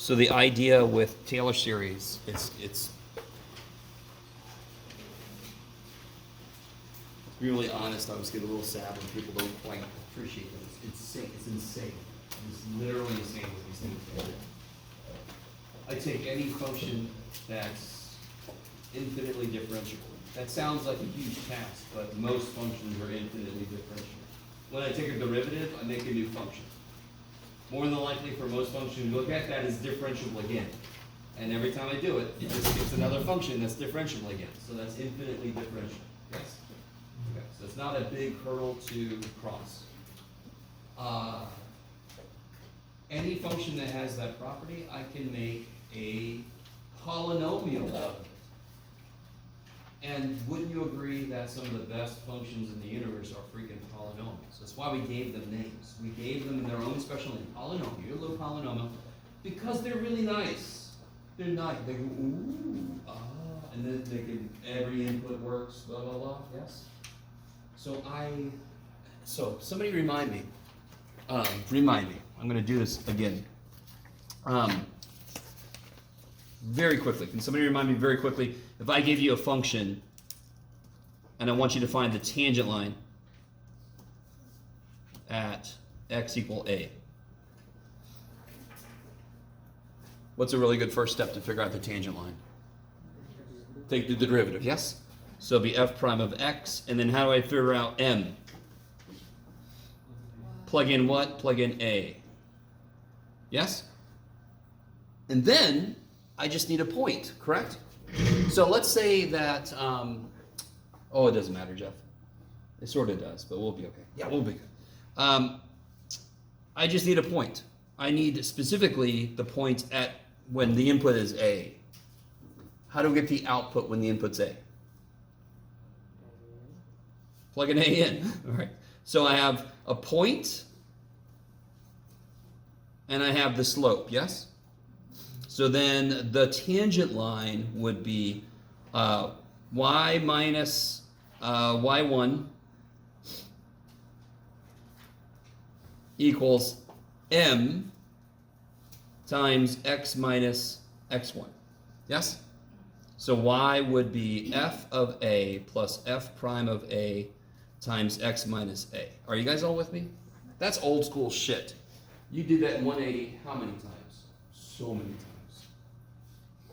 So the idea with Taylor series, it's really honest. I always get a little sad when people don't quite appreciate it. It's insane. It's literally insane what these things do. I take any function that's infinitely differentiable. That sounds like a huge task, but most functions are infinitely differentiable. When I take a derivative, I make a new function. More than likely for most functions you look at, that is differentiable again. And every time I do it, it just gives another function that's differentiable again. So that's infinitely differentiable. Yes? Okay, so it's not a big hurdle to cross. Any function that has that property, I can make a polynomial of it. And wouldn't you agree that some of the best functions in the universe are freaking polynomials? That's why we gave them names. We gave them their own special name, polynomial, your little polynomial, because they're really nice. They're nice. They go, ooh, ah, and then they can, every input works, blah, blah, blah, yes? So somebody remind me. I'm going to do this again. Very quickly. Can somebody remind me very quickly, if I gave you a function and I want you to find the tangent line at x equal a. What's a really good first step to figure out the tangent line? Take the derivative, yes? So it'll be f prime of x, and then how do I figure out m? Plug in what? Plug in a. Yes? And then I just need a point, correct? So let's say that, it doesn't matter, Jeff. It sort of does, but we'll be okay. Yeah, we'll be good. I just need a point. I need specifically the point at when the input is A. How do we get the output when the input's A? Plug an A in. All right. So I have a point, and I have the slope, yes? So then the tangent line would be y minus y1 equals m times x minus x1. Yes? So y would be f of a plus f prime of a times x minus a. Are you guys all with me? That's old school shit. You did that in 180 how many times? So many times.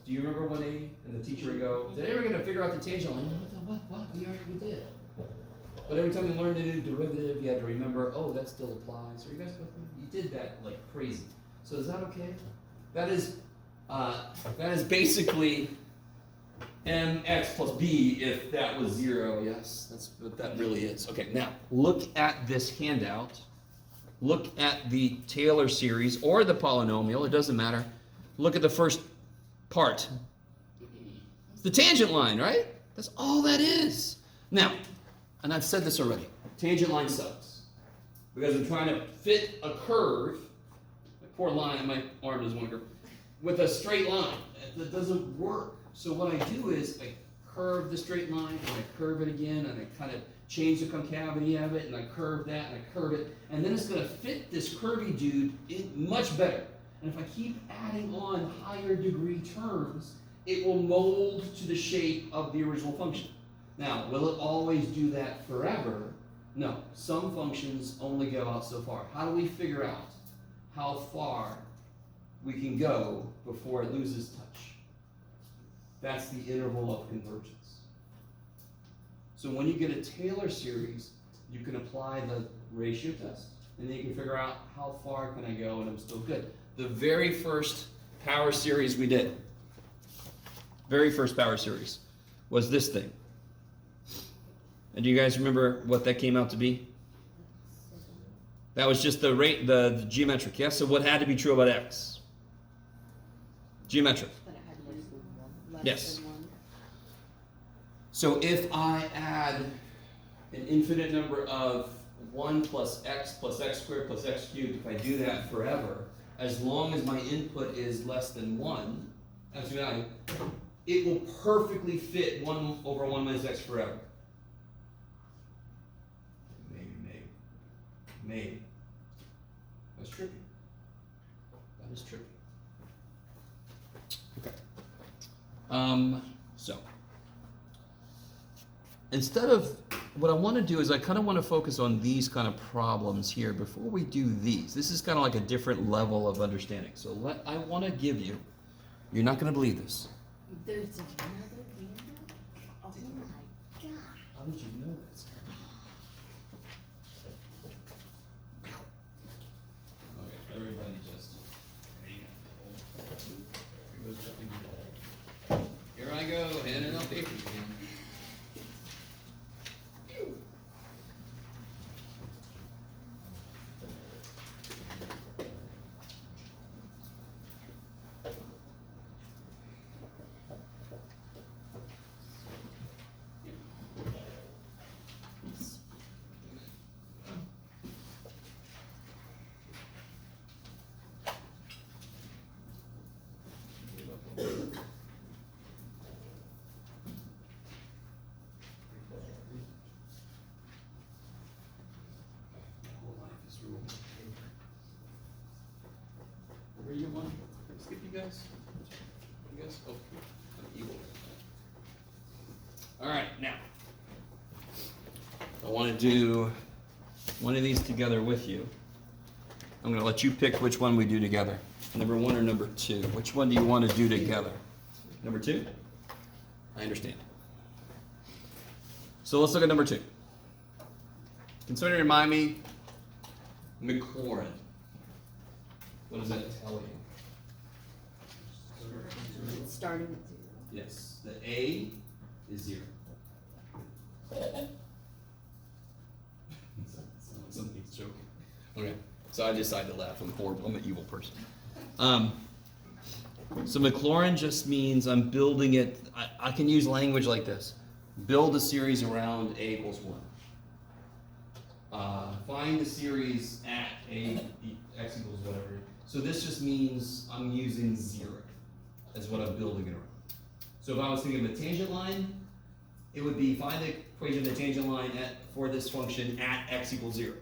Do you remember 180? And the teacher would go, is anyone going to figure out the tangent line? What? We already did. But every time you learned a new derivative, you had to remember, oh, that still applies. Are you guys with me? You did that like crazy. So is that okay? That is basically mx plus b if that was 0. Yes, that's what that really is. Okay, now look at this handout. Look at the Taylor series or the polynomial. It doesn't matter. Look at the first part. It's the tangent line, right? That's all that is. Now, and I've said this already, tangent line sucks. Because I'm trying to fit a curve, my poor line, my arm doesn't want to curve, with a straight line. That doesn't work. So what I do is I curve the straight line, and I curve it again, and I kind of change the concavity of it, and I curve that, and I curve it, and then it's going to fit this curvy dude much better. And if I keep adding on higher degree terms, it will mold to the shape of the original function. Now, will it always do that forever? No. Some functions only go out so far. How do we figure out how far we can go before it loses touch? That's the interval of convergence. So when you get a Taylor series, you can apply the ratio test, and then you can figure out how far can I go and I'm still good. The very first power series we did, was this thing. And do you guys remember what that came out to be? That was just the rate, the geometric, yes? So what had to be true about x? Geometric. But it had less than 1. Yes. Than 1. So if I add an infinite number of 1 plus x squared plus x cubed, if I do that forever, as long as my input is less than 1, actually, it will perfectly fit 1 over 1 minus x forever. Maybe. That's tricky. That is tricky. So, instead of, what I want to do is I kind of want to focus on these kind of problems here before we do these. This is kind of like a different level of understanding. So I want to give you, you're not going to believe this. There's another handle? Oh my god. How did you know this? Okay, everybody just. Here I go, handing out papers again. Where you want? Skip you guys? You guys? Oh, I'm evil. All right, now. I want to do one of these together with you. I'm going to let you pick which one we do together. Number 1 or number 2. Which one do you want to do together? Number 2? I understand. So let's look at number 2. Can somebody remind me? Maclaurin. What does that tell you? It's starting at 0. Yes, the A is 0. Something's joking. Okay, so I decided to laugh. I'm horrible. I'm an evil person. So Maclaurin just means I'm building it. I can use language like this. Build a series around A equals 1. Find a series at A, x equals whatever. So this just means I'm using 0 as what I'm building it around. So if I was thinking of a tangent line, it would be find the equation of the tangent line for this function at x equals 0.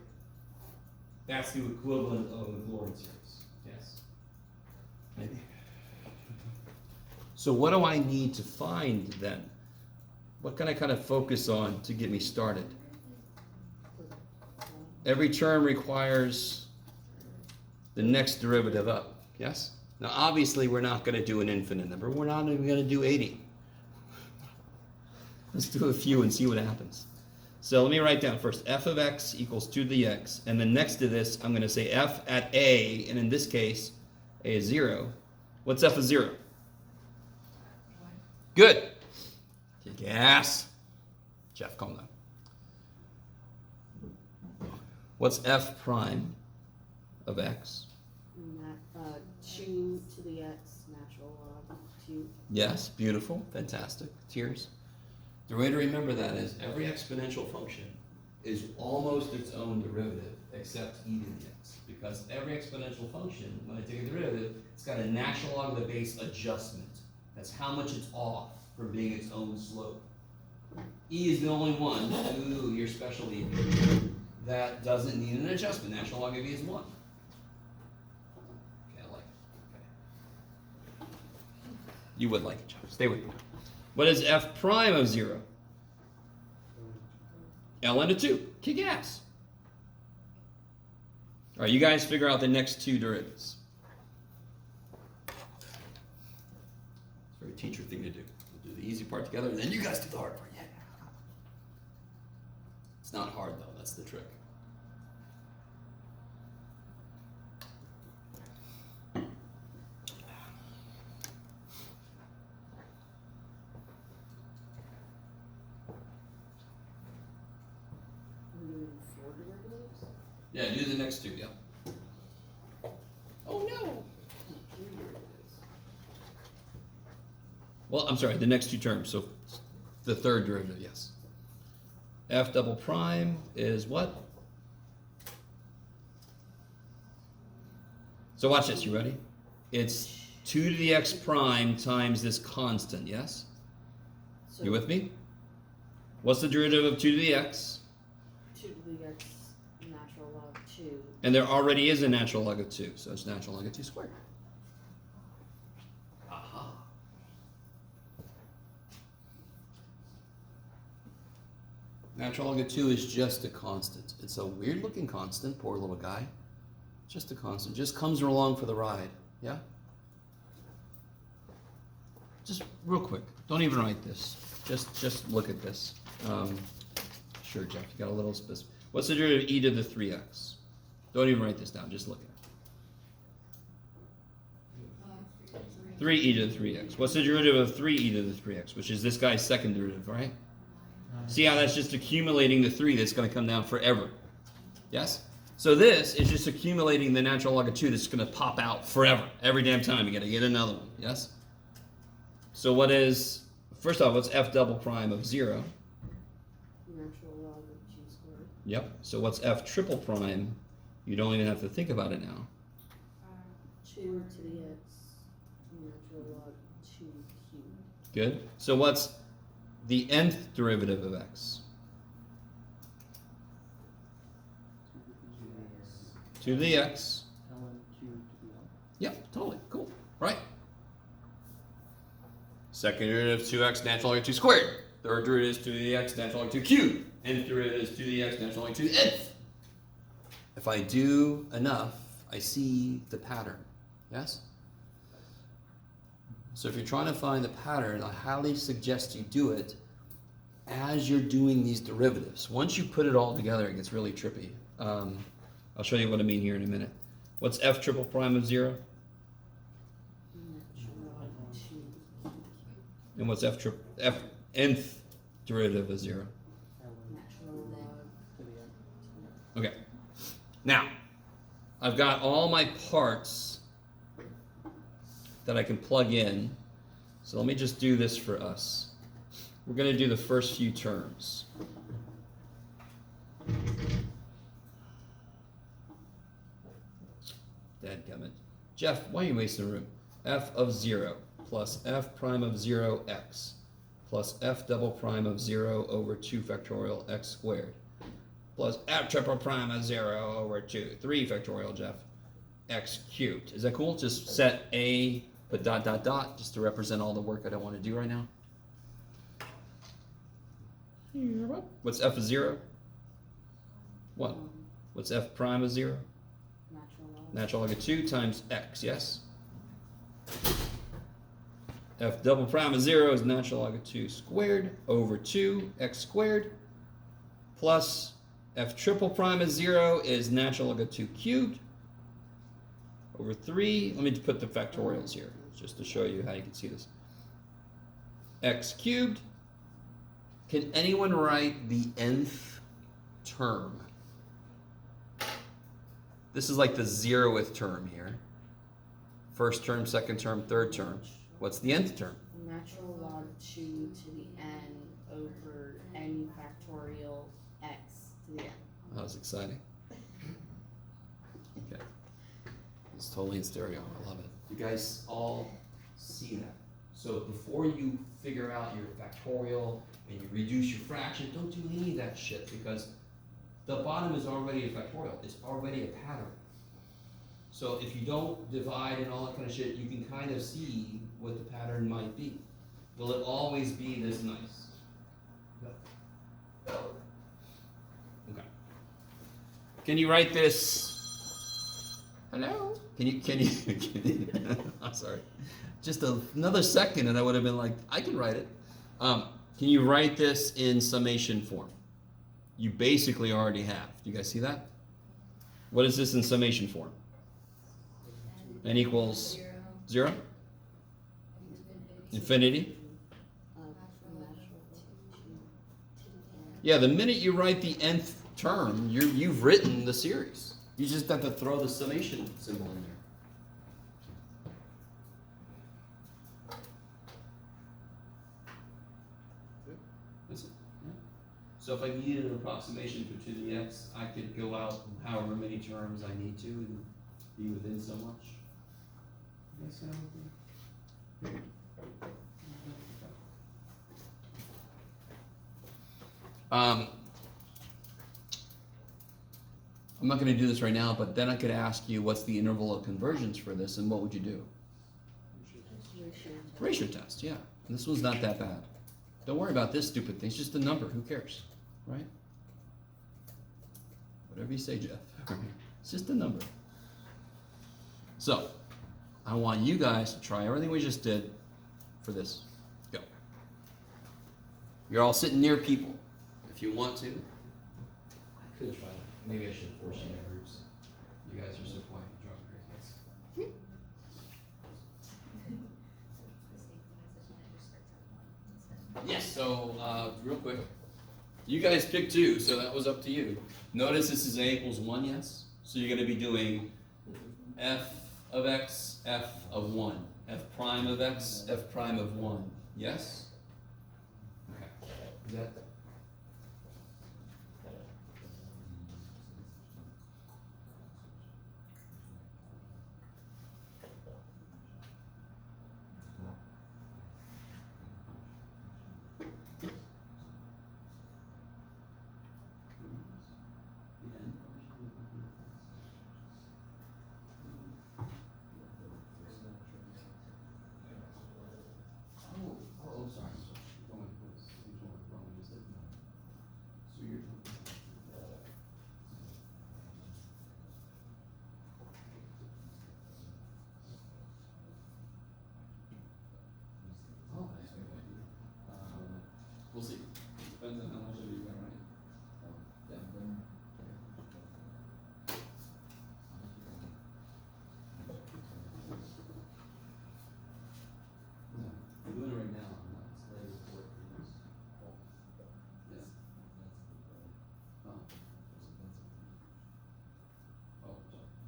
That's the equivalent of a Maclaurin series. Yes? Maybe. So what do I need to find then? What can I kind of focus on to get me started? Every term requires the next derivative up, yes? Now obviously we're not going to do an infinite number. We're not even going to do 80. Let's do a few and see what happens. So let me write down first, f of x equals 2 to the x, and then next to this I'm going to say f at a, and in this case a is 0. What's f of 0? Good. Kick ass. Jeff, calm down. What's f prime of x? 2 to the x, natural log 2. Yes, beautiful, fantastic. Tears. The way to remember that is every exponential function is almost its own derivative except e to the x. Because every exponential function, when I take a derivative, it's got a natural log of the base adjustment. That's how much it's off from being its own slope. E is the only one, ooh, your special E, that doesn't need an adjustment. Natural log of E is 1. Okay, I like it. Okay. You would like it, Jeff. Stay with me. What is f prime of 0? ln to 2. Kick ass. All right, you guys figure out the next 2 derivatives. It's a very teacher thing to do. We'll do the easy part together, and then you guys do the hard part. Yeah. It's not hard, though. That's the trick. Yeah, do the next 2, yeah. Oh no! Well, I'm sorry, the next 2 terms, so the third derivative, yes. F double prime is what? So watch this, you ready? It's 2 to the x prime times this constant, yes? So You with me? What's the derivative of 2 to the x? 2 to the x, natural log 2. And there already is a natural log of 2, so it's natural log of 2 squared. Aha. Natural log of 2 is just a constant. It's a weird looking constant, poor little guy. Just a constant. Just comes along for the ride. Yeah? Just real quick. Don't even write this. Just look at this. Sure, Jeff, you got a little specific. What's the derivative of e to the 3x? Don't even write this down. Just look at it. 3e to the 3x. What's the derivative of 3e to the 3x, which is this guy's second derivative, right? See how that's just accumulating the 3 that's going to come down forever. Yes? So this is just accumulating the natural log of 2 that's going to pop out forever. Every damn time you got to get another one. Yes? So what is, first off, what's f double prime of 0? Natural log of 2 squared. Yep. So what's f triple prime? You don't even have to think about it now. 2 to the x, natural log 2 cubed. Good. So what's the nth derivative of x? 2 to the x. Yep, totally. Cool. Right. Second derivative is 2x natural log of 2 squared. Third derivative is 2 to the x natural log of 2 cubed. Nth derivative is 2 to the x natural log of 2 to the nth. If I do enough, I see the pattern. Yes? So if you're trying to find the pattern, I highly suggest you do it as you're doing these derivatives. Once you put it all together, it gets really trippy. I'll show you what I mean here in a minute. What's f triple prime of 0? Natural log 2 And what's f nth derivative of 0? natural log. Okay. Now, I've got all my parts that I can plug in. So let me just do this for us. We're going to do the first few terms. Dadgummit. Jeff, why are you wasting room? F of 0 plus f prime of 0x plus f double prime of 0 over 2 factorial x squared plus f triple prime of 0 over 2, 3 factorial, Jeff, x cubed. Is that cool? Just set a, put dot, dot, dot, just to represent all the work I don't want to do right now. What's f of 0? 1. What's f prime of 0? Natural log of 2 times x, yes? F double prime of 0 is natural log of 2 squared over 2 x squared plus f triple prime of 0 is natural log of 2 cubed over 3. Let me put the factorials here just to show you how you can see this. X cubed. Can anyone write the nth term? This is like the 0th term here. First term, second term, third term. What's the nth term? Natural log 2 to the n over n factorial x to the n. That was exciting. Okay. It's totally in stereo. I love it. You guys all see that. So before you figure out your factorial and you reduce your fraction, don't do any of that shit because the bottom is already a factorial. It's already a pattern. So if you don't divide and all that kind of shit, you can kind of see what the pattern might be. Will it always be this nice? No. Okay. Can you write this? Hello? Can you I'm sorry. Just another second and I would have been like, I can write it. Can you write this in summation form? You basically already have. Do you guys see that? What is this in summation form? N equals 0? Infinity? Yeah, the minute you write the nth term, you've written the series. You just have to throw the summation symbol in there. That's it. Yeah. So if I needed an approximation for 2 to the x, I could go out however many terms I need to and be within so much. You guys sound okay? I'm not going to do this right now, but then I could ask you what's the interval of convergence for this, and what would you do? Ratio test, yeah. And this one's not that bad. Don't worry about this stupid thing. It's just a number. Who cares? right? Whatever you say, Jeff. It's just a number. So, I want you guys to try everything we just did for this. Go. You're all sitting near people. If you want to. I could try that. Maybe I should force you into groups. You guys are so quiet. You're driving crazy. Yes, so real quick. You guys picked 2, so that was up to you. Notice this is a equals 1, yes? So you're going to be doing f of x, f of 1. F prime of x, f prime of 1. Yes? Okay. Is that... Oh, sorry. So you're... Oh, that's a good idea. We'll see. Depends on how much of it you got right. Yeah. I'm doing it right now. I'm not slated for it for this. Yeah. Oh. Oh, sorry.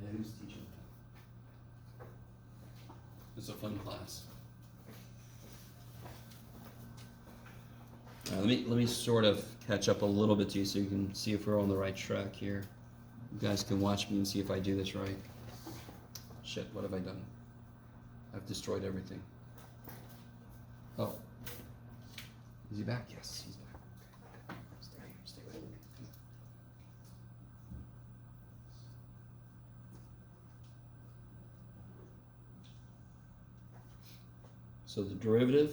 Yeah, who's teaching that? It's a fun class. Let me sort of catch up a little bit to you so you can see if we're on the right track here. You guys can watch me and see if I do this right. Shit, what have I done? I've destroyed everything. Oh. Is he back? Yes, he's back. Okay. Stay here, stay with me. So the derivative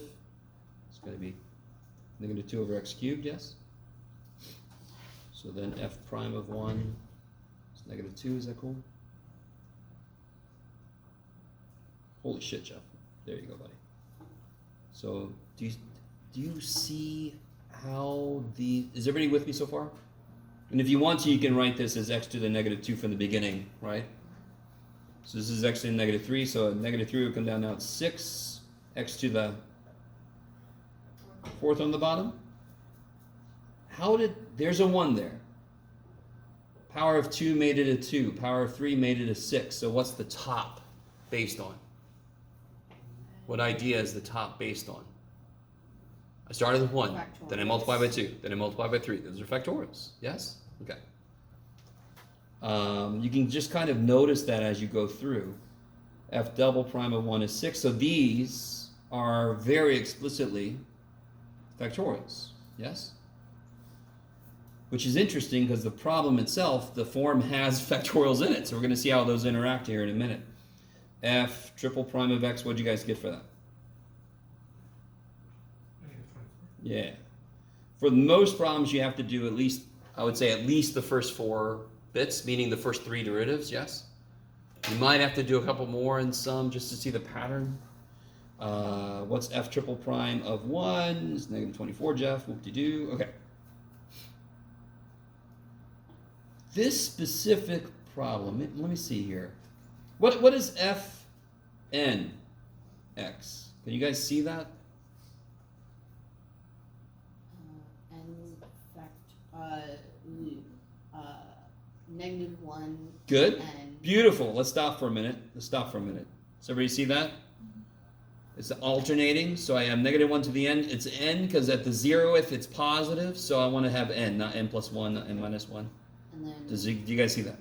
is going to be -2 over x cubed, yes? So then f prime of 1 is -2, is that cool? Holy shit, Jeff. There you go, buddy. So do you see how is everybody with me so far? And if you want to, you can write this as x to the -2 from the beginning, right? So this is x to the -3, so -3 will come down now, it's 6, x to the 4th on the bottom. There's a 1 there. Power of 2 made it a 2. Power of 3 made it a 6. So what's the top based on? What idea is the top based on? I started with 1, then I multiply by 2, then I multiply by 3. Those are factorials, yes? Okay. You can just kind of notice that as you go through. F double prime of 1 is 6. So these are very explicitly factorials, yes? Which is interesting because the problem itself, the form has factorials in it. So we're going to see how those interact here in a minute. F triple prime of x, what'd you guys get for that? Yeah. For most problems, you have to do at least, I would say at least the first 4 bits, meaning the first 3 derivatives, yes? You might have to do a couple more in some just to see the pattern. What's f triple prime of 1? It's -24, Jeff. Whoop-de-doo. Okay. This specific problem, let me see here. What is f n x? Can you guys see that? -1. Good. And Beautiful. Let's stop for a minute. Does everybody see that? It's alternating, so I have -1 to the end. It's n because at the 0th it's positive, so I want to have n, not n plus 1, not n minus 1. And then Do you guys see that?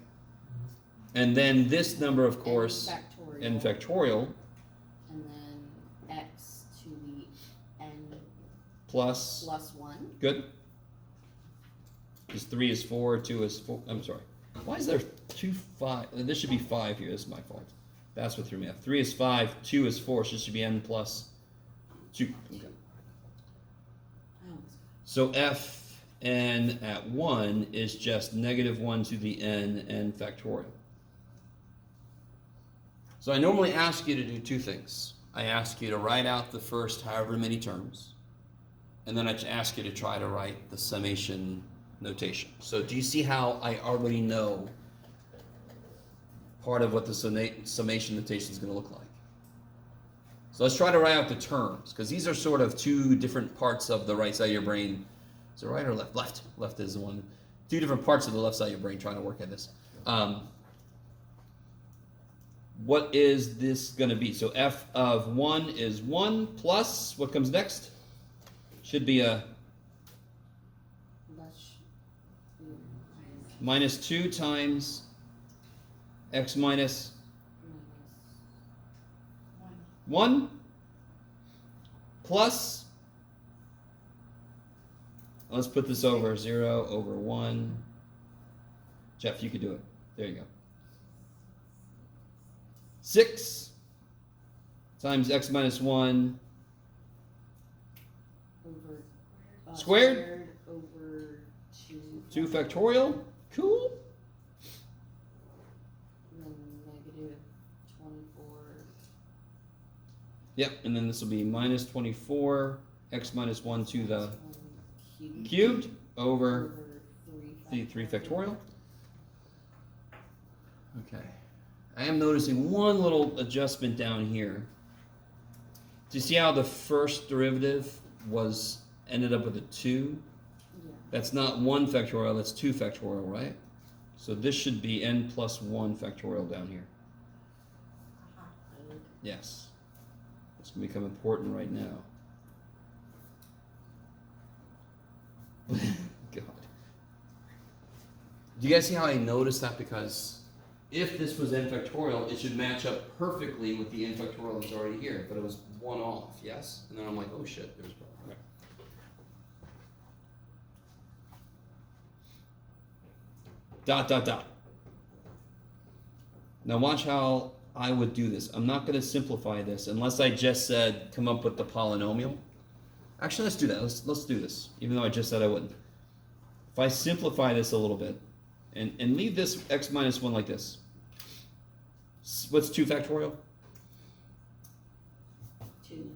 And then this number, of course, n factorial. And then x to the n plus 1. Good. Because 3 is 4, 2 is 4. I'm sorry. Why is there 2, 5? This should be 5 here. This is my fault. That's what threw me off. 3 is 5, 2 is 4, so it should be n plus 2. Okay. So fn at 1 is just negative 1 to the n factorial. So I normally ask you to do two things. I ask you to write out the first however many terms, and then I ask you to try to write the summation notation. So do you see how I already know part of what the summation notation is going to look like? So let's try to write out the terms, because these are sort of two different parts of the right side of your brain. Is it right or left? Left. Left is the one. Two different parts of the left side of your brain trying to work at this. What is this going to be? So f of 1 is 1 plus, what comes next? Should be a minus 2 times x minus 1 plus, let's put this over 0 over 1. Jeff, you could do it. There you go. 6 times x minus 1 over squared over 2 factorial. Cool. and then negative 24 Yep, and then this will be minus 24 x minus 1 to the cubed over 3 factorial. Okay. I am noticing one little adjustment down here. Do you see how the first derivative ended up with a 2? Yeah. That's not 1 factorial, that's 2 factorial, right? So this should be n plus 1 factorial down here. Yes. It's going to become important right now. God. Do you guys see how I noticed that? Because if this was n factorial, it should match up perfectly with the n factorial that's already here, but it was 1 off, yes? And then I'm like, oh shit, there's problem. Okay. Dot, dot, dot. Now watch how I would do this. I'm not going to simplify this unless I just said come up with the polynomial. Actually, let's do that. Let's do this, even though I just said I wouldn't. If I simplify this a little bit and leave this x minus 1 like this. What's 2 factorial? 2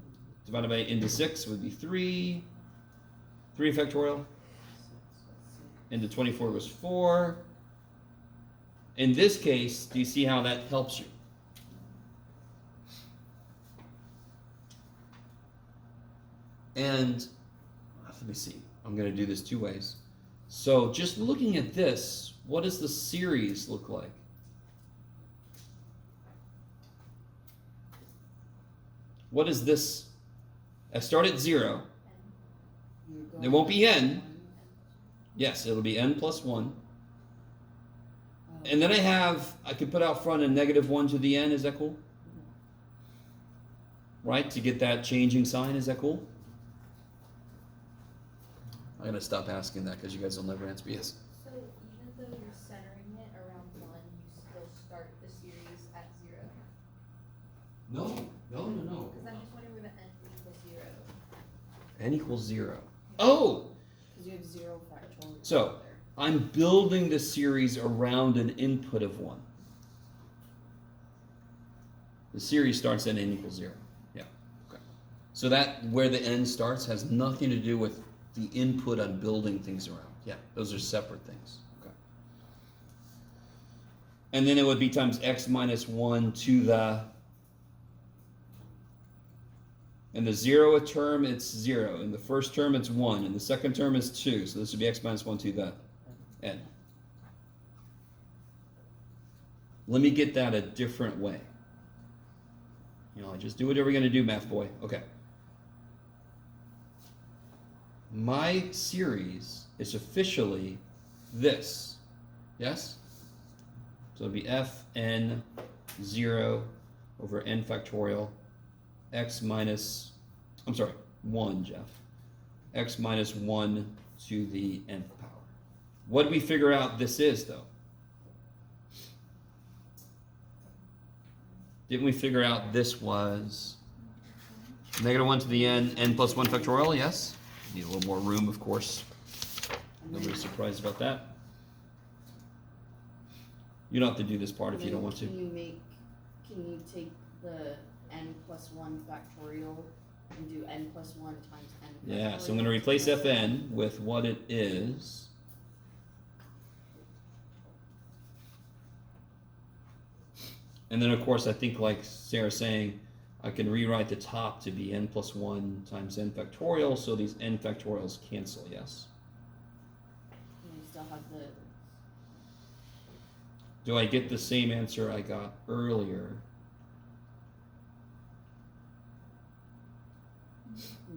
Divided by into 6 would be 3. 3 factorial. Into 24 was 4. In this case, do you see how that helps you? And let me see. I'm going to do this 2 ways. So just looking at this, what does the series look like? What is this? I start at 0. There won't be n. Yes, it'll be n plus 1. And then I could put out front a negative 1 to the n. Is that cool? Right? To get that changing sign. Is that cool? I'm going to stop asking that because you guys will never answer yes. So even though you're centering it around 1, you still start the series at 0? No. Because I'm just wondering where the n equals 0. N equals 0. Oh! because you have 0 factorial. So, I'm building the series around an input of 1. The series starts at n equals 0. Yeah. Okay. So that where the n starts has nothing to do with the input on building things around. Yeah, those are separate things. Okay. And then it would be times x minus 1 to the... In the 0th term, it's 0. In the first term, it's 1. In the second term, it's 2. So this would be x minus 1 to the n. Let me get that a different way. You know, just do whatever you're going to do, math boy. Okay. My series is officially this. Yes? So it'll be fn 0 over n factorial x minus, 1, Jeff. X minus 1 to the nth power. What did we figure out this is, though? Didn't we figure out this was negative 1 to the n plus 1 factorial, yes? Need a little more room, of course. And then- Nobody's surprised about that. You don't have to do this part if you don't want to. Can you take the n plus 1 factorial and do n plus 1 times n factorial? Yeah, so I'm going to replace Fn with what it is. And then, of course, I think like Sarah's saying, I can rewrite the top to be n plus 1 times n factorial, so these n factorials cancel, yes? And you still have the, Do I get the same answer I got earlier?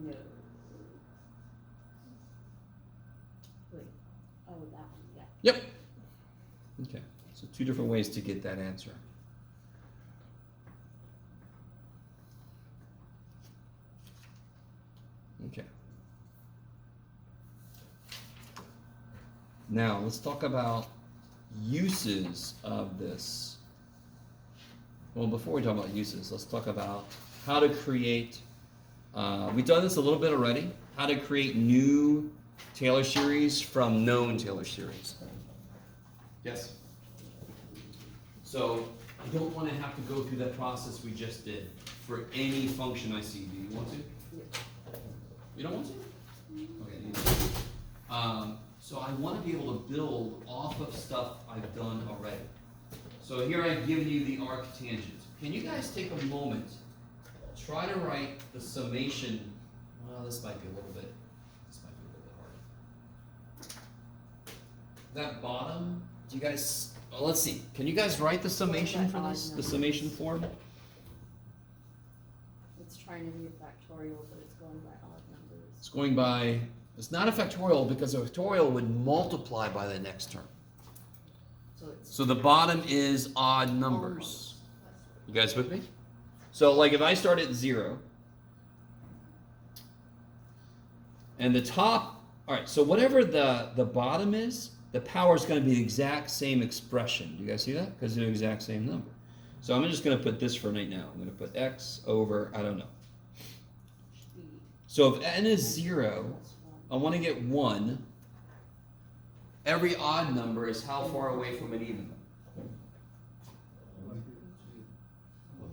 no. Wait, oh, that one, yeah. Yep. Okay, so two different ways to get that answer. Okay. Now, let's talk about uses of this. Well, before we talk about uses, let's talk about how to create, we've done this a little bit already, how to create new Taylor series from known Taylor series. Yes? So, I don't want to have to go through that process we just did for any function I see. Do you want to? You don't want to? Okay, you don't. So I want to be able to build off of stuff I've done already. So here I've given you the arc tangent. Can you guys take a moment, try to write the summation? Well, this might be a little bit harder. That bottom, do you guys, well, let's see. Can you guys write the summation for this? The summation form? It's trying to be a factorial, but it's going by odd numbers. It's going by, it's not a factorial because a factorial would multiply by the next term. So it's So the bottom is odd numbers. You guys with me? So like if I start at 0, and the top, all right, so whatever the bottom is, the power is going to be the exact same expression. Do you guys see that? Because they're the exact same number. So I'm just going to put this for right now. I'm going to put x over, I don't know. should be So if n is n 0, plus I want to get 1. Every odd number is how far away from an even number? Love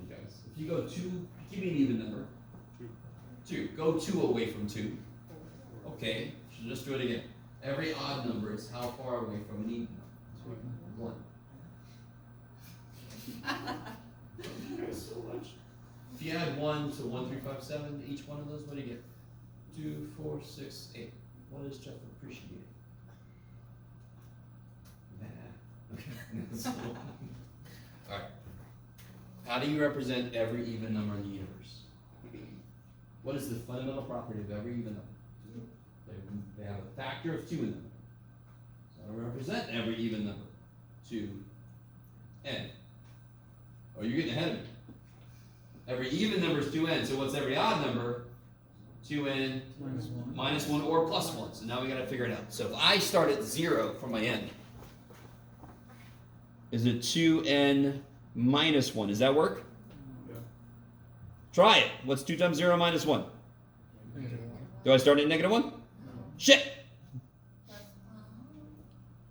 you guys. If you go 2, give me an even number. 2. Go 2 away from 2. Okay, so just do it again. Every odd number is how far away from an even number? 1. Thank you guys so much. If you add 1 to 1, 3, 5, 7 to each one of those, what do you get? 2, 4, 6, 8. What does Jeff appreciate? Math. Okay. Alright. How do you represent every even number in the universe? What is the fundamental property of every even number? They have a factor of 2 in them. So I represent every even number. 2, n. Oh, you're getting ahead of me. Every even number is 2n, so what's every odd number? 2n minus 1 or plus 1. So now we gotta figure it out. So if I start at 0 for my n, is it 2n minus 1? Does that work? Yeah. Try it. What's 2 times 0 minus 1? Do I start at -1? Shit!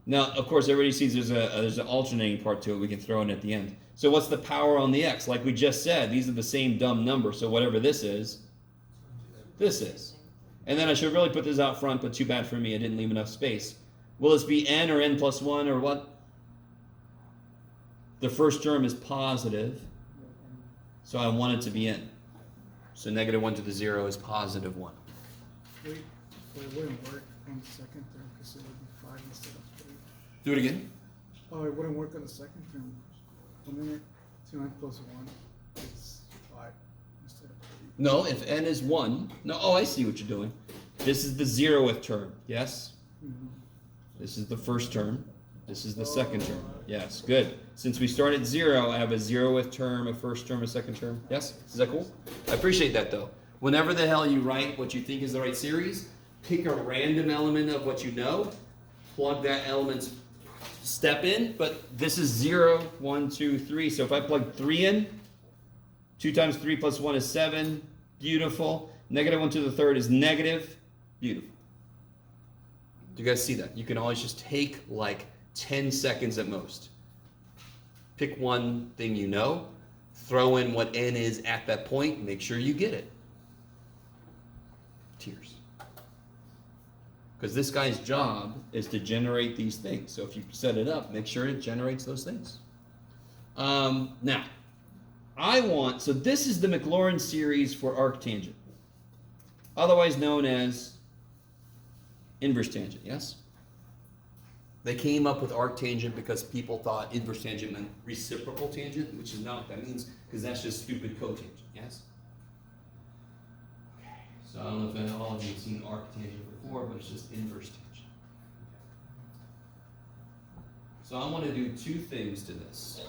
Now, of course, everybody sees there's an alternating part to it we can throw in at the end. So what's the power on the x? Like we just said, these are the same dumb number, so whatever this is. And then I should really put this out front, but too bad for me, I didn't leave enough space. Will this be n or n plus 1 or what? The first term is positive, so I want it to be n. So -1 to the 0 is +1. Wait, it wouldn't work on the second term because it would be 5 instead of 3. Do it again. Oh, it wouldn't work on the second term. 2n plus 1 is 5 instead of 3. No, if n is 1, no, oh, I see what you're doing. This is the 0th term, yes? Mm-hmm. This is the first term. This is the second term. Yes, good. Since we start at 0, I have a 0th term, a first term, a second term. Yes? Is that cool? I appreciate that, though. Whenever the hell you write what you think is the right series, pick a random element of what you know, plug that element's step in, but this is 0, 1, 2, 3. So if I plug 3 in, 2 times 3 plus 1 is 7. Beautiful. -1 to the third is negative. Beautiful. Do you guys see that? You can always just take like 10 seconds at most. Pick one thing you know, throw in what n is at that point, make sure you get it. Tears. Because this guy's job is to generate these things. So if you set it up, make sure it generates those things. Now, so this is the Maclaurin series for arctangent, otherwise known as inverse tangent, yes? They came up with arctangent because people thought inverse tangent meant reciprocal tangent, which is not what that means, because that's just stupid cotangent, yes? Okay, so I don't know if all of you have seen arctangent before, but it's just inverse tangent. So I want to do two things to this.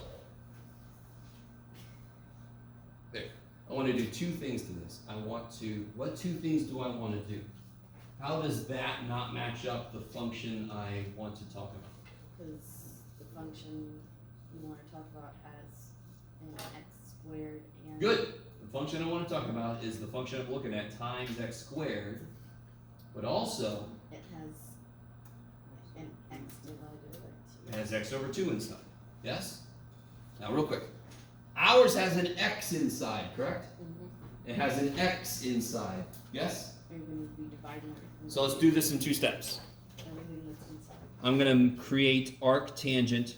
There. I want to do two things to this. What two things do I want to do? How does that not match up the function I want to talk about? Because the function you want to talk about has an x squared and. Good. The function I want to talk about is the function I'm looking at times x squared, but also It has an x divided by it has x over 2 inside. Yes? Now, real quick. Ours has an x inside, correct? 2. It has an x inside. Yes? You're going to be dividing. So let's do this in 2 steps. Everything that's inside. I'm going to create arctangent,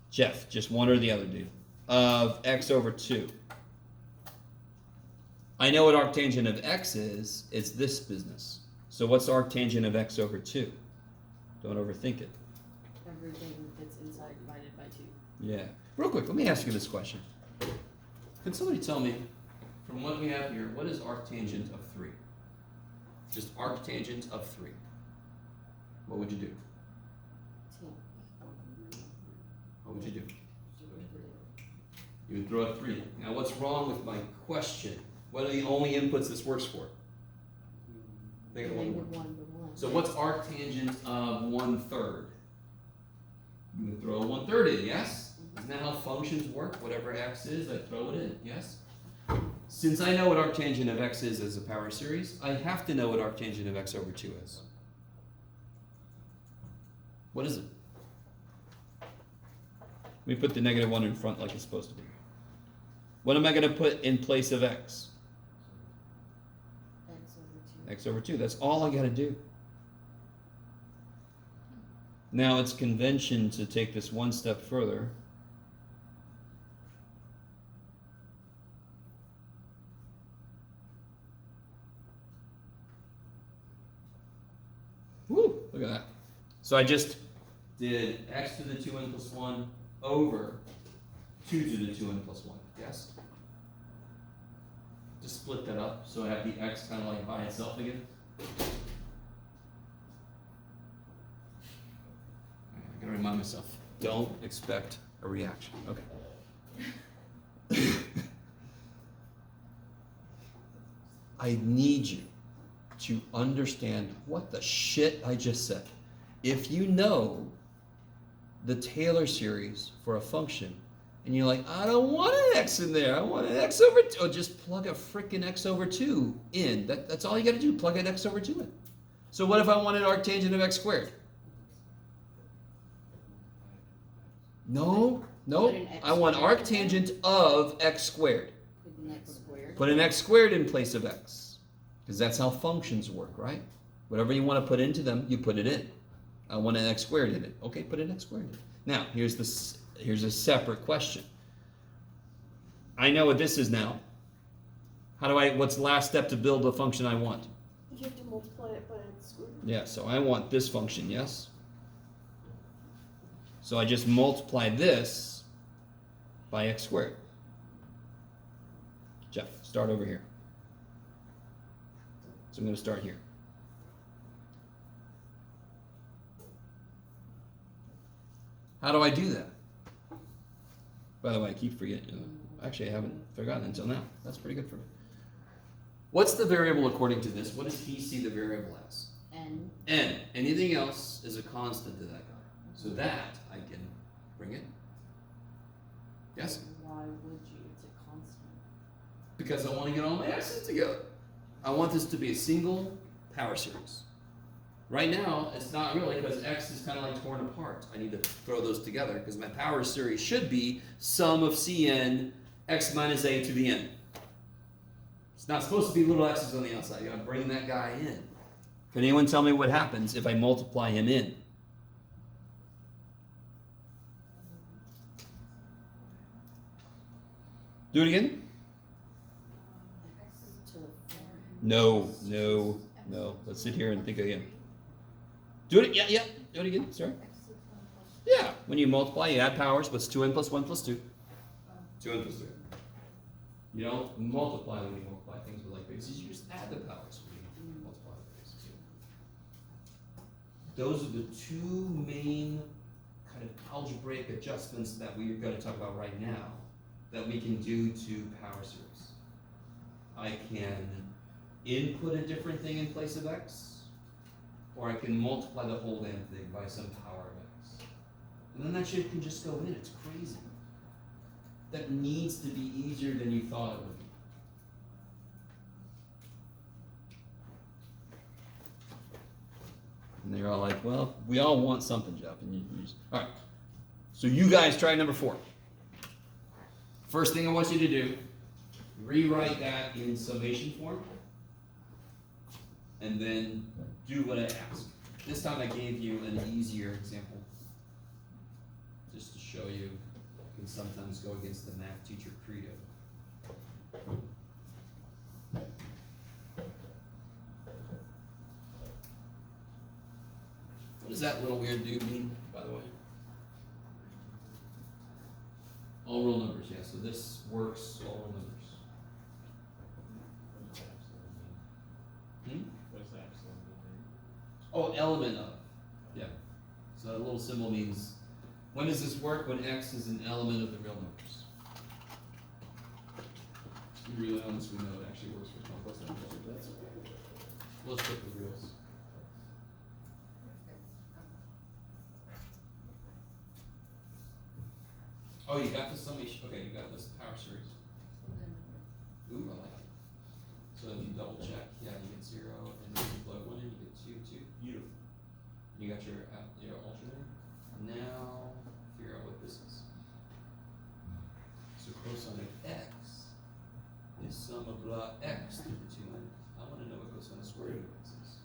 Jeff, just one or the other, dude, of x over 2. I know what arctangent of x is. It's this business. So what's arctangent of x over 2? Don't overthink it. Everything that's inside divided by 2. Yeah. Real quick, let me ask you this question. Can somebody tell me, from what we have here, what is arctangent of 3? Just arctangent of 3. What would you do? What would you do? You would throw a 3. Now what's wrong with my question? What are the only inputs this works for? Think of one more. Negative 1 to 1. So what's arctangent of 1/3? You would throw a 1/3 in, yes? Isn't that how functions work? Whatever x is, I throw it in, yes? Since I know what arctangent of x is as a power series, I have to know what arctangent of x over 2 is. What is it? We put the negative 1 in front like it's supposed to be. What am I going to put in place of x? X over 2. X over 2. That's all I got to do. Now it's convention to take this one step further. Woo! Look at that. So I just did x to the 2n plus 1 over 2 to the 2n plus 1. Yes? Just split that up so I have the x kind of like by itself again. I gotta remind myself, don't expect a reaction. Okay. I need you to understand what the shit I just said. If you know the Taylor series for a function, and you're like, I don't want an x in there, I want an x over 2, or just plug a frickin' x over 2 in. That's all you gotta do, plug an x over 2 in. So what if I wanted arctangent of x squared? No, I want arctangent of x squared. Put an x squared. Put an x squared in place of x. Because that's how functions work, right? Whatever you want to put into them, you put it in. I want an x squared in it. Okay, put an x squared in it. Now, here's a separate question. I know what this is now. What's the last step to build the function I want? You have to multiply it by x squared. Yeah, so I want this function, yes? So I just multiply this by x squared. Jeff, start over here. So I'm going to start here. How do I do that? By the way, I keep forgetting. Actually, I haven't forgotten until now. That's pretty good for me. What's the variable according to this? What does he see the variable as? N. N. Anything else is a constant to that guy. So that I can bring in. Yes? Why would you? It's a constant. Because I want to get all my x's together. I want this to be a single power series. Right now, it's not really because x is kind of like torn apart. I need to throw those together because my power series should be sum of Cn x minus a to the n. It's not supposed to be little x's on the outside. You gotta bring that guy in. Can anyone tell me what happens if I multiply him in? Do it again? X to the 4. No. Let's sit here and think again. Do it, yeah. Do it again, sorry. X to the 1 plus Yeah, when you multiply, you add powers. What's 2n plus 1 plus 2? 2n plus 2. You don't multiply when you multiply things with like bases. You just add the powers when you multiply the bases. Those are the two main kind of algebraic adjustments that we are going to talk about right now that we can do to power series. I can input a different thing in place of x, or I can multiply the whole damn thing by some power of x. And then that shit can just go in. It's crazy. That needs to be easier than you thought it would be. And they're all like, well, we all want something, Jeff. And you just, all right. So you guys try number 4. First thing I want you to do, rewrite that in summation form. And then do what I asked. This time I gave you an easier example. Just to show you. Can sometimes go against the math teacher credo. What does that little weird dude mean, by the way? All real numbers, yeah. So this works all real numbers. What does that epsilon mean? Oh, element of. Yeah. So that little symbol means, when does this work? When x is an element of the real numbers. To be really honest, we know it actually works for complex numbers, but that's okay. Let's put the reals. Oh, you got the summation. Okay, you got this power series. Ooh, I like it. So if you double check, yeah, you get 0, and then you plug 1 in, you get 2. Beautiful. You got your alternator. Now, figure out what this is. So cosine of x is sum of blah x to the 2n. I want to know what cosine squared of x is.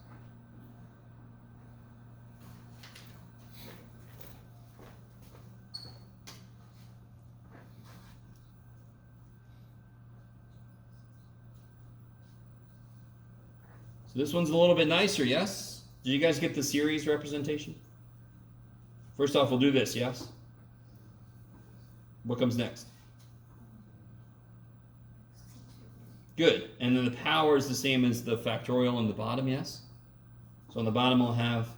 So this one's a little bit nicer, yes? Did you guys get the series representation? First off, we'll do this, yes? What comes next? Good. And then the power is the same as the factorial on the bottom, yes? So on the bottom we'll have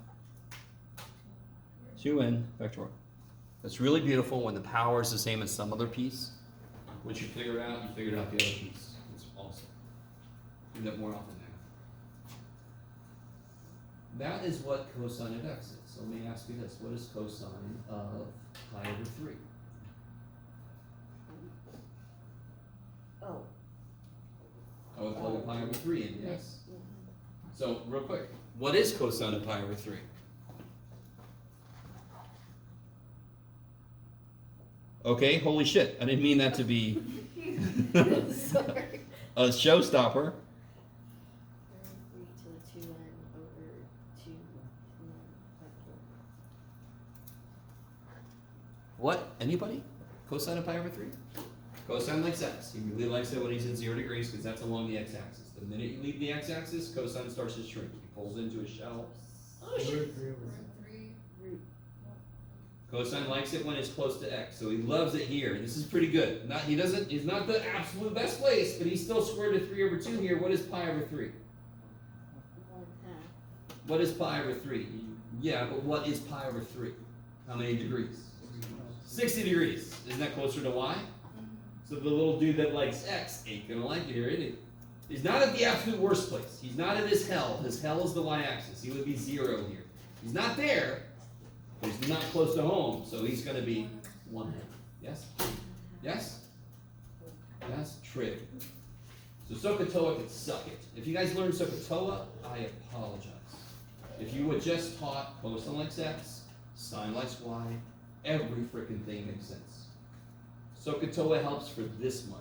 2n factorial. That's really beautiful when the power is the same as some other piece. Once you figure it out, you figured out the other piece. It's awesome. Do that more often now. That is what cosine of x is. So let me ask you this. What is cosine of pi over 3? Oh. I would plug a pi over 3 in, yes? Mhm. So, real quick, what is cosine of pi over 3? Okay, holy shit. I didn't mean that to be Sorry. a showstopper. 3 to the 2n over 2 What? Anybody? Cosine of pi over 3? Cosine likes x. He really likes it when he's in 0 degrees because that's along the x-axis. The minute you leave the x-axis, cosine starts to shrink. He pulls into a shell. Oh, shit. root. Cosine likes it when it's close to x, so he loves it here. This is pretty good. He's not the absolute best place, but he's still square root of 3 over 2 here. What is pi over 3? 1/2. What is pi over 3? Yeah, but what is pi over 3? How many degrees? 60 degrees. Isn't that closer to y? So the little dude that likes x ain't gonna like it here, is he? He's not at the absolute worst place. He's not at his hell. His hell is the y-axis. He would be 0 here. He's not there, but he's not close to home, so he's gonna be 1/2. Yes? Yes? Yes? Trig. So SOHCAHTOA could suck it. If you guys learned SOHCAHTOA, I apologize. If you would just taught cosine likes x, sine likes y, every freaking thing makes sense. SOHCAHTOA helps for this much.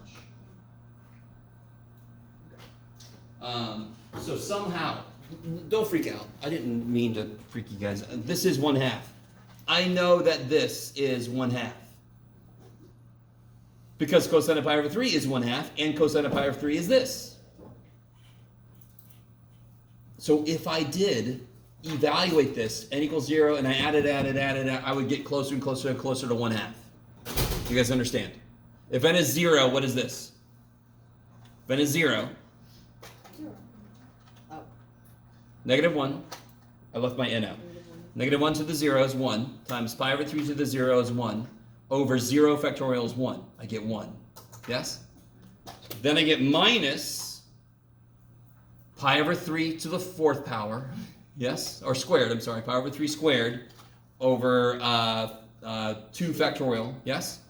So somehow, don't freak out. I didn't mean to freak you guys. This is 1/2. I know that this is 1/2. Because cosine of pi over 3 is 1/2, and cosine of pi over 3 is this. So if I did evaluate this, n equals 0, and I added, I would get closer and closer and closer to 1/2. You guys understand? If n is 0, what is this? If n is 0, Oh, -1, I left my n out. -1 to the 0 is 1, times pi over 3 to the 0 is 1, over 0 factorial is 1. I get 1. Yes? Then I get minus pi over 3 to the 4th power. Yes? Or squared, I'm sorry. Pi over 3 squared over 2 factorial. Yes?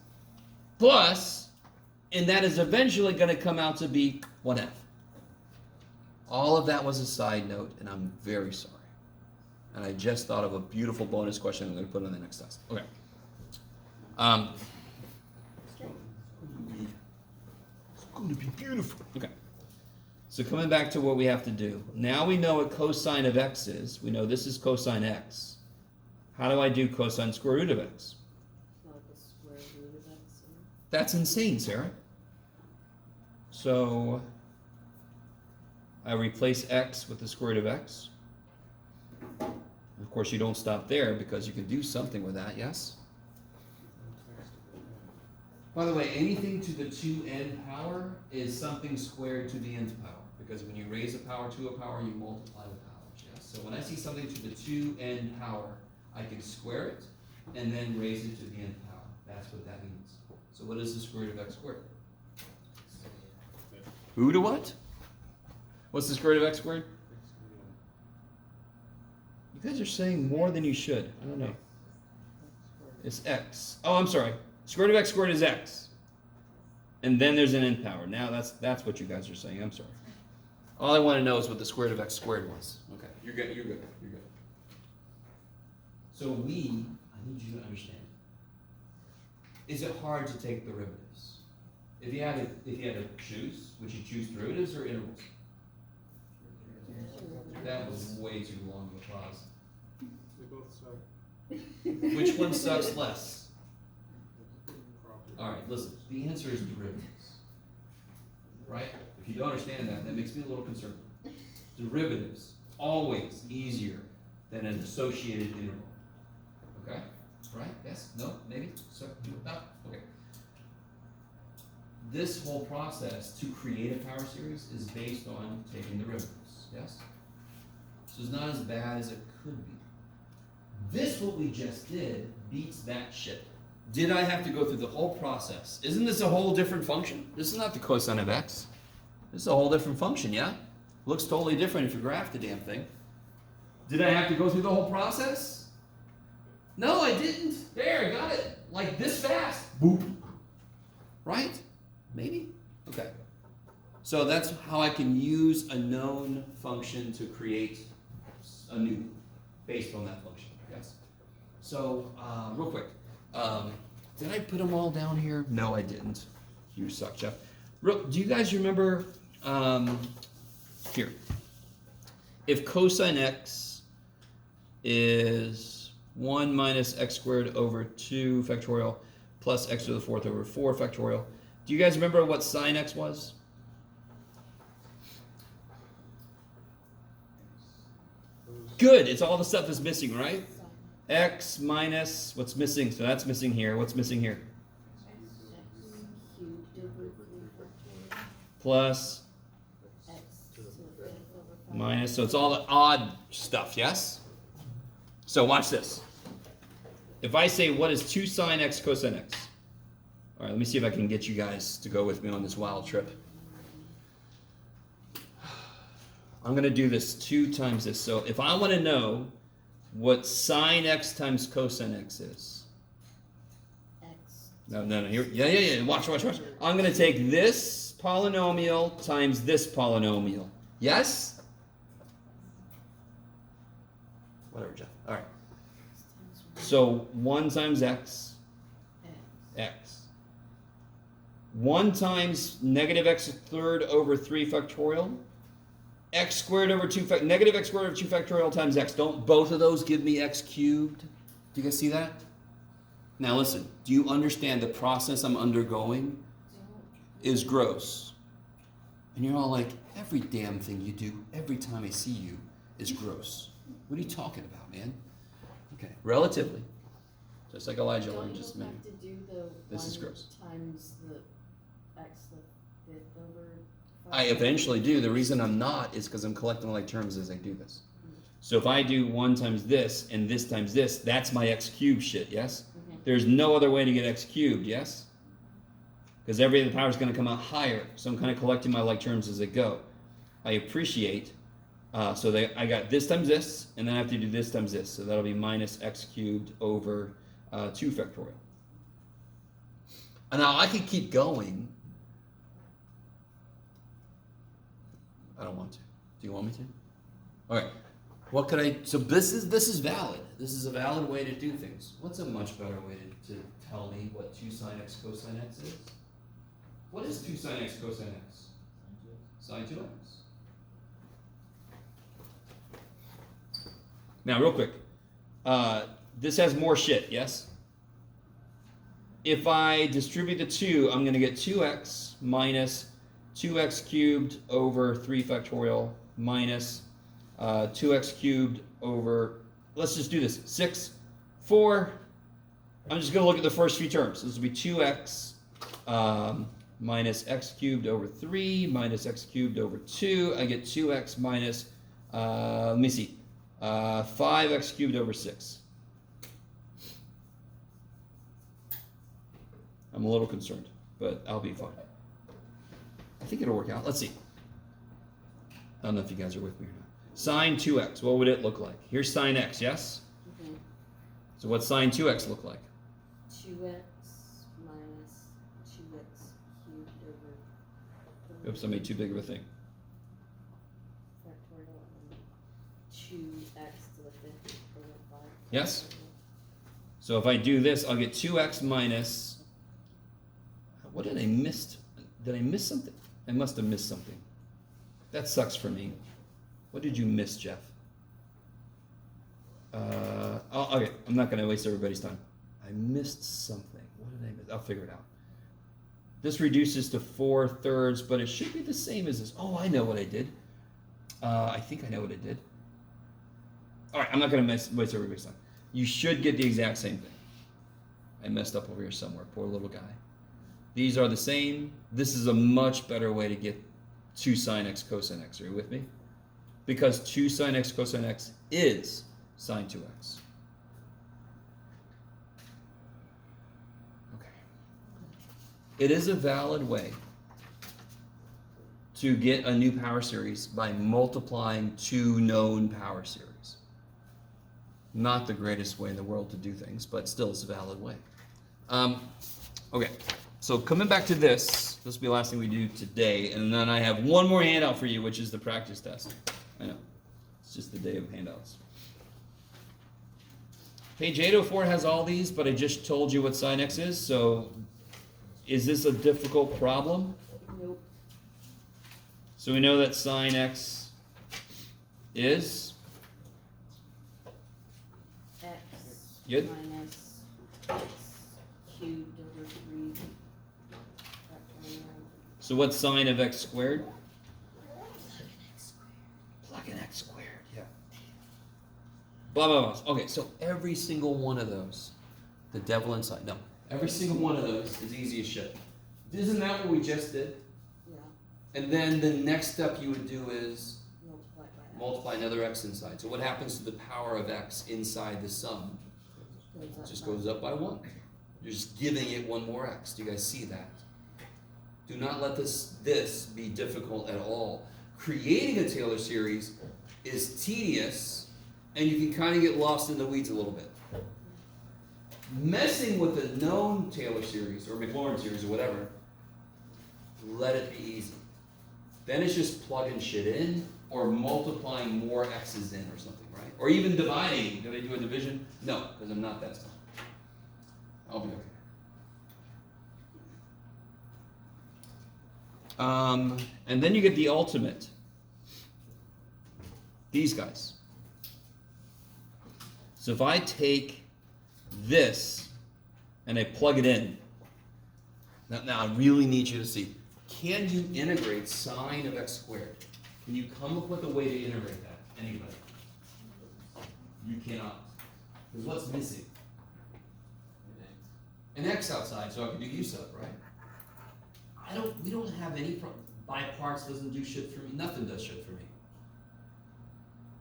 Plus, and that is eventually going to come out to be 1/2. All of that was a side note, and I'm very sorry. And I just thought of a beautiful bonus question I'm going to put on the next test. Okay. It's going to be beautiful. Okay. So coming back to what we have to do. Now we know what cosine of x is. We know this is cosine x. How do I do cosine square root of x? like the square root of x. That's insane, Sarah. So I replace x with the square root of x. Of course, you don't stop there because you can do something with that, yes? By the way, anything to the 2n power is something squared to the nth power. Because when you raise a power to a power, you multiply the powers, yes? So when I see something to the 2n power, I can square it and then raise it to the nth power. That's what that means. So what is the square root of x squared? Who to what? What's the square root of x squared? You guys are saying more than you should. I don't know. It's x. Oh, I'm sorry. Square root of x squared is x. And then there's an n power. Now that's what you guys are saying. I'm sorry. All I want to know is what the square root of x squared was. Okay. You're good. You're good. You're good. So I need you to understand. Is it hard to take derivatives? If you had to choose, would you choose derivatives or intervals? That was way too long of a pause. They both suck. Which one sucks less? All right, listen. The answer is derivatives. Right? If you don't understand that, that makes me a little concerned. Derivatives always easier than an associated interval. Okay? Right? Yes? No? Maybe? So? No? Okay. This whole process to create a power series is based on taking derivatives. Yes? So it's not as bad as it could be. This, what we just did, beats that shit. Did I have to go through the whole process? Isn't this a whole different function? This is not the cosine of x. This is a whole different function, yeah? Looks totally different if you graph the damn thing. Did I have to go through the whole process? No, I didn't. There, I got it. Like this fast. Boop. Right? Maybe? Okay. So that's how I can use a known function to create a new one based on that function. Yes. So real quick, did I put them all down here? No, I didn't. You suck, Jeff. Do you guys remember here? If cosine x is 1 minus x squared over 2 factorial plus x to the 4th over 4 factorial, do you guys remember what sine x was? Good, it's all the stuff that's missing, right? X minus, what's missing? So that's missing here. What's missing here? Cubed over 3 factorial. Plus, X to the 5th over 5. minus, so it's all the odd stuff, yes? So watch this. If I say, what is 2 sine x cosine x? All right, let me see if I can get you guys to go with me on this wild trip. I'm going to do this 2 times this. So if I want to know what sine x times cosine x is. X. No. Here, yeah. Watch. I'm going to take this polynomial times this polynomial. Yes? Whatever, Jeff. All right. So 1 times x, x. 1 times negative x third over 3 factorial. X squared over 2 negative x squared over 2 factorial times x. Don't both of those give me x cubed? Do you guys see that? Now listen, do you understand the process I'm undergoing is gross? And you're all like, every damn thing you do, every time I see you, is gross. What are you talking about, man? Okay, relatively. Just like Elijah learned just a minute. Don't you have to do the This is 1 gross. times the x the 5th over 5? I eventually do. The reason I'm not is because I'm collecting like terms as I do this. So if I do 1 times this and this times this, that's my x cubed shit, yes? There's no other way to get x cubed, yes? Because every other power is going to come out higher. So I'm kind of collecting my like terms as I go. I appreciate, so that I got this times this, and then I have to do this times this. So that'll be minus x cubed over 2 factorial. And now I could keep going. I don't want to. Do you want me to? All right. What could I? So this is valid. This is a valid way to do things. What's a much better way to tell me what 2 sine x cosine x is? What is 2 sine x cosine x? Sine 2x. Now, real quick. This has more shit, yes? If I distribute the 2, I'm going to get 2x minus 2x cubed over 3 factorial minus 2x cubed over, let's just do this, 6, 4, I'm just going to look at the first few terms. This will be 2x minus x cubed over 3 minus x cubed over 2. I get 2x minus, let me see, 5x cubed over 6. I'm a little concerned, but I'll be fine. I think it'll work out. Let's see. I don't know if you guys are with me or not. Sine 2x, what would it look like? Here's sine x, yes? Mhm. So what's sine 2x look like? 2x minus 2x cubed over Oops, I made too big of a thing. factorial and 2x to the 5th over 5. Yes? So if I do this, I'll get 2x minus, what did I miss? Did I miss something? I must have missed something. That sucks for me. What did you miss, Jeff? Okay, I'm not going to waste everybody's time. I missed something. What did I miss? I'll figure it out. This reduces to 4/3, but it should be the same as this. Oh, I know what I did. I think I know what I did. All right, I'm not going to waste everybody's time. You should get the exact same thing. I messed up over here somewhere. Poor little guy. These are the same. This is a much better way to get 2 sine x cosine x. Are you with me? Because 2 sine x cosine x is sine 2x. Okay. It is a valid way to get a new power series by multiplying 2 known power series. Not the greatest way in the world to do things, but still it's a valid way. Okay. So coming back to this will be the last thing we do today, and then I have one more handout for you, which is the practice test. I know, it's just the day of handouts. Page 804 has all these, but I just told you what sine x is, so is this a difficult problem? Nope. So we know that sine x is? X Good. minus x cubed over 3 factorial. So what's sine of x squared? Plug in x squared, yeah. Blah, blah, blah. Okay, so every single one of those, the devil inside, no. Every single one of those is easy as shit. Isn't that what we just did? Yeah, And then the next step you would do is multiply by x. multiply another x inside. So what happens to the power of x inside the sum? Goes It up just by- goes up by 1. You're just giving it 1 more x. Do you guys see that? Do not let this be difficult at all. Creating a Taylor series is tedious, and you can kind of get lost in the weeds a little bit. Messing with a known Taylor series or Maclaurin series or whatever let it be easy. Then it's just plugging shit in or multiplying more x's in or something, right? Or even dividing. Did I do a division? No, because I'm not that smart. I'll be okay. And then you get the ultimate. These guys. So if I take this and I plug it in, now I really need you to see, can you integrate sine of x squared? Can you come up with a way to integrate that? Anybody? You cannot. Because what's missing? An x outside, so I can do u sub, right? We don't have any problem. By parts doesn't do shit for me. Nothing does shit for me.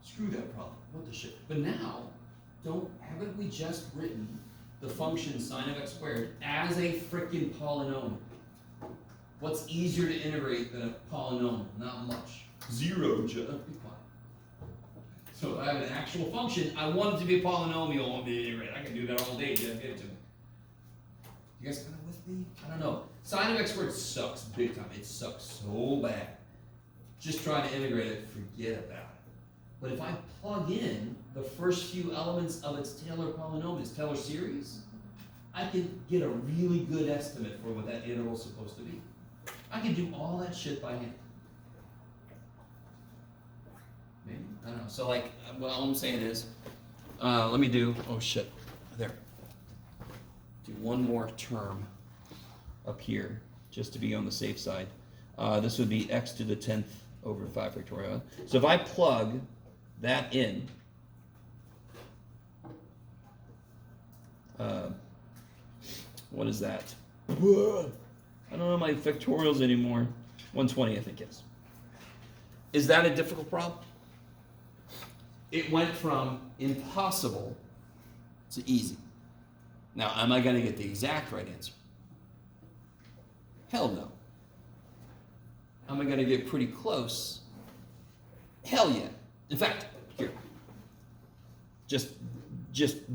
Screw that problem. What the shit? But now, haven't we just written the function sine of x squared as a freaking polynomial? What's easier to integrate than a polynomial? Not much. Zero, just be quiet. So if I have an actual function, I want it to be a polynomial, I want it to integrate. I can do that all day, just give it to me. You guys kind of with me? I don't know. Sine of x squared sucks big time. It sucks so bad. Just try to integrate it, forget about it. But if I plug in the first few elements of its Taylor polynomial, its Taylor series, I can get a really good estimate for what that interval is supposed to be. I can do all that shit by hand. Maybe? I don't know. So like, well, all I'm saying is, let me do, oh shit, there. Do one more term up here, just to be on the safe side. This would be x to the 10th over 5 factorial. So if I plug that in, what is that? I don't know my factorials anymore. 120, I think it is. Is that a difficult problem? It went from impossible to easy. Now, am I going to get the exact right answer? Hell no. Am I going to get pretty close? Hell yeah. In fact, here. Just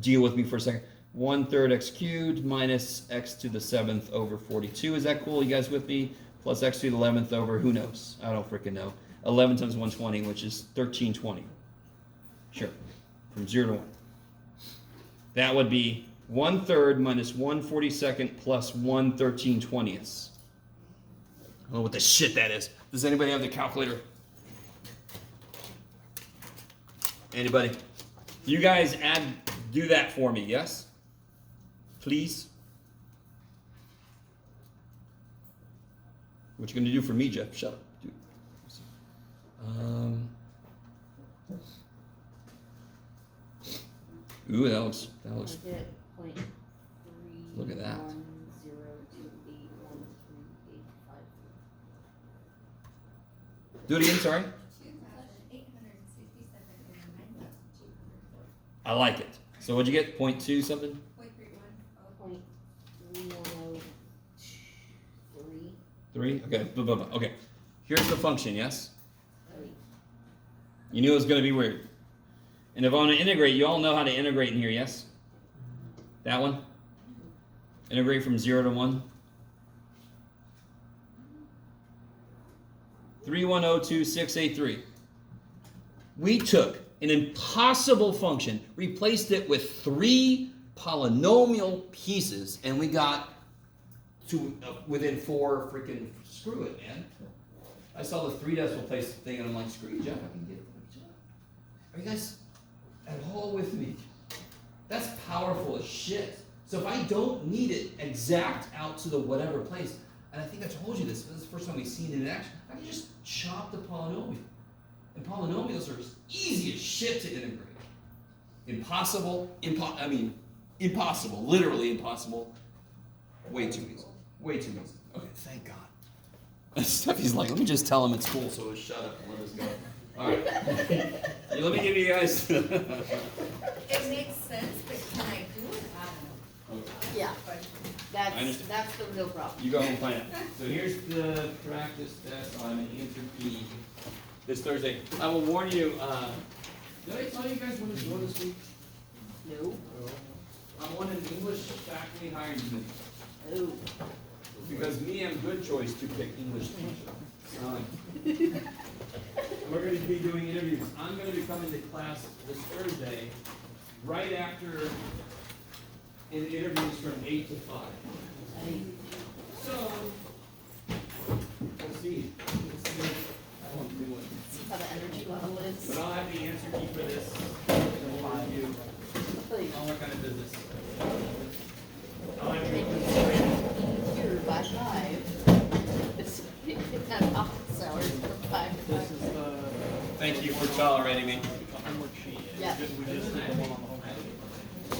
deal with me for a second. 1/3 x cubed minus x to the 7th over 42. Is that cool? You guys with me? Plus x to the 11th over, who knows? I don't freaking know. 11 times 120, which is 1320. Sure. From 0 to 1. That would be 1/3 minus 1/42 plus 1/1320. I don't know what the shit that is. Does anybody have the calculator? Anybody? You guys do that for me, yes? Please? What you gonna do for me, Jeff? Shut up, dude. Ooh, that looks. I get 0.3. Look at that. 102813853. Do it again, sorry. 2,867 over 9,204. I like it. So what'd you get? 0.2 something? 0.310. 0.3103. 3? Okay. Blah, blah, blah. Okay. Here's the function, yes? Oh, You knew it was gonna be weird. And if I want to integrate, you all know how to integrate in here, yes? That one? Integrate from 0 to 1. 3102683. We took an impossible function, replaced it with 3 polynomial pieces, and we got to within 4 freaking, screw it, man. I saw the 3 decimal place thing, and I'm like, screw you, Jeff, I can get it. Are you guys at all with me? That's powerful as shit. So if I don't need it exact out to the whatever place, and I think I told you this is the first time we've seen it in action, I can just chop the polynomial. And polynomials are easy as shit to integrate. Impossible, impossible, literally impossible. Way too easy. Way too easy. Okay, thank God. Steffi's like, let me just tell him it's cool, so he'll shut up and let us go. All right. Let me give you guys. It makes sense, but can I do it? I don't know. Yeah, I understand. that's the real problem. You go and find out. So here's the practice test on entropy this Thursday. I will warn you, did I tell you guys when it's going this week? No. I want an English faculty hiring committee. Oh. Because me and good choice to pick English teacher. We're gonna be doing interviews. I'm gonna be coming to class this Thursday, right after in interviews from 8 to 5. So, we'll see. We'll see how I'm doing. See how the energy level is. But I'll have the answer key for this. And we'll review all our kind of business. I'll have you. Here by 5. At office hours from 5 to 5. This is the Thank you for tolerating me. homework sheet. Yeah. We just did the one on